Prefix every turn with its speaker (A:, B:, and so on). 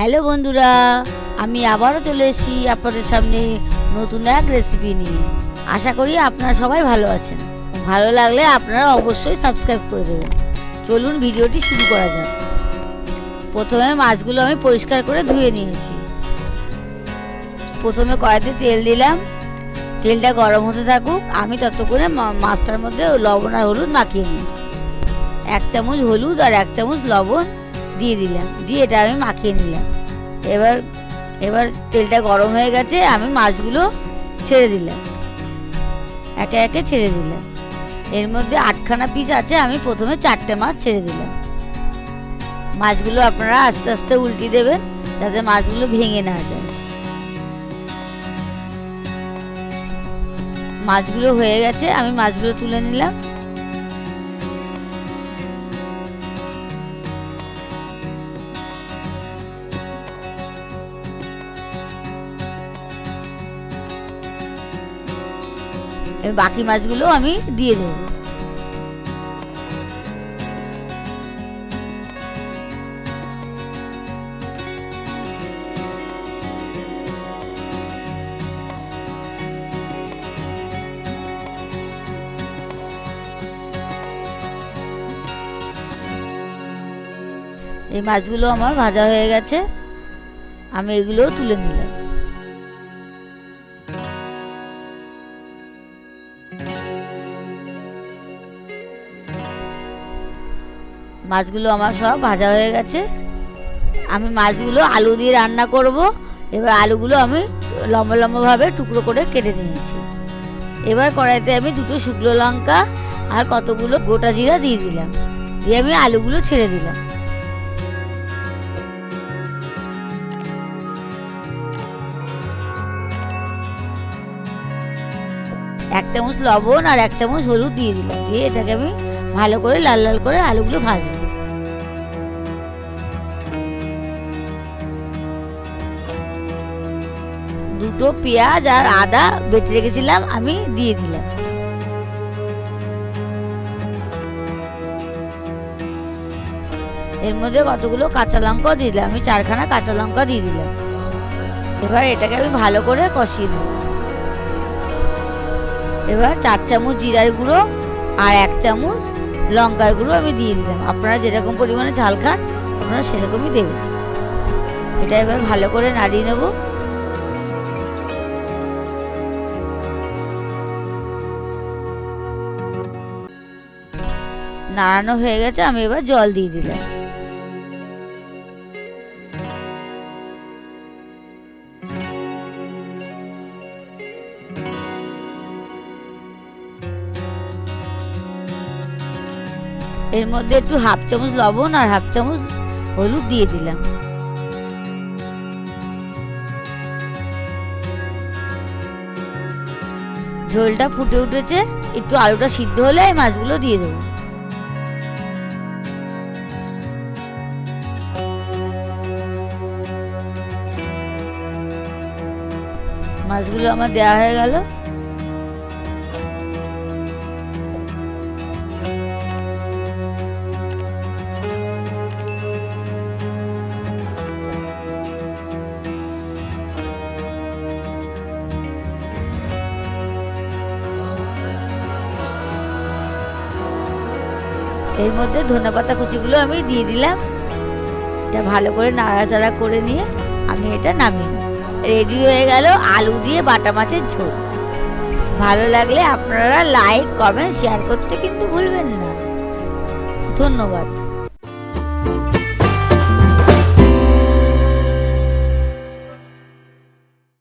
A: Hello বন্ধুরা, আমি আবারও চলে এসেছি আপনাদের সামনে নতুন এক রেসিপি নিয়ে। আশা করি আপনারা সবাই ভালো আছেন। ভালো লাগলে আপনারা অবশ্যই সাবস্ক্রাইব করে দেবেন। চলুন ভিডিওটি শুরু করা যাক। প্রথমে মাছগুলো আমি পরিষ্কার করে ধুয়ে নিয়েছি। প্রথমে কড়াইতে তেল দিলাম। তেলটা গরম হতে থাকুক, আমি ততক্ষণে মাছটার মধ্যে লবণ আর হলুদ মাখিয়ে নিই। 1 চামচ হলুদ আর 1 চামচ লবণ দিয়ে দিলাম, দিয়ে এটা আমি মাখিয়ে নিলাম। এবার তেলটা গরম হয়ে গেছে, আমি মাছগুলো ছেড়ে দিলাম, একে একে ছেড়ে দিলাম। এর মধ্যে 8খানা পিস আছে, আমি প্রথমে 4টে মাছ ছেড়ে দিলাম। মাছগুলো আপনারা আস্তে আস্তে উল্টে দেবেন যাতে মাছগুলো ভেঙে না যায়। মাছগুলো হয়ে গেছে, আমি মাছগুলো তুলে নিলাম। বাকি মাছগুলো আমি দিয়ে দেব। এই মাছগুলো আমার ভাজা হয়ে গেছে, আমি এগুলোও তুলে নিলাম। মাছগুলো আমার সব ভাজা হয়ে গেছে। আমি মাছগুলো আলু দিয়ে রান্না করব। এবার আলুগুলো আমি লম্বা লম্বাভাবে টুকরো করে কেটে নিয়েছি। এবার কড়াইতে আমি 2টো শুকনো লঙ্কা আর কতগুলো গোটা জিরা দিয়ে দিলাম, দিয়ে আমি আলুগুলো ছেড়ে দিলাম। এক চামচ লবণ আর 1 চামচ হলুদ দিয়ে দিলাম, দিয়ে এটাকে আমি ভালো করে লাল লাল করে আলুগুলো ভাজবো। দুটো পেঁয়াজ আর আদা বেটে রেখেছিলাম, আমি দিয়ে দিলাম। এর মধ্যে কতগুলো কাঁচা লঙ্কা দিয়ে দিলাম, আমি 4খানা কাঁচা লঙ্কা দিয়ে দিলাম। এবার এটাকে আমি ভালো করে কষিয়ে নেব। এবার 4 চামচ জিরার গুঁড়ো আর 1 চামচ লঙ্কার গুঁড়ো আমি দিয়ে দিলাম। আপনারা যেরকম পরিমাণে ঝাল খান আপনারা সেরকমই দেবেন। এটা এবার ভালো করে নাড়িয়ে নেব। নাড়ানো হয়ে গেছে, আমি এবার জল দিয়ে দিলাম। এর মধ্যে একটু 1/2 চামচ লবণ আর 1/2 চামচ হলুদ দিয়ে দিলাম। ঝোলটা ফুটে উঠেছে, একটু আলুটা সিদ্ধ হলে এই মাছগুলো দিয়ে দেবো। মাছগুলো আমার দেওয়া হয়ে গেল। এর মধ্যে ধনেপাতা কুচিগুলো আমি দিয়ে দিলাম। এটা ভালো করে নাড়াচাড়া করে নিয়ে আমি এটা নামিয়ে নিই। রেডি হয়ে গেল আলু দিয়ে বাটা মাছের ঝোল। ভালো লাগলে আপনারা লাইক, কমেন্ট, শেয়ার করতে কিন্তু ভুলবেন না। ধন্যবাদ।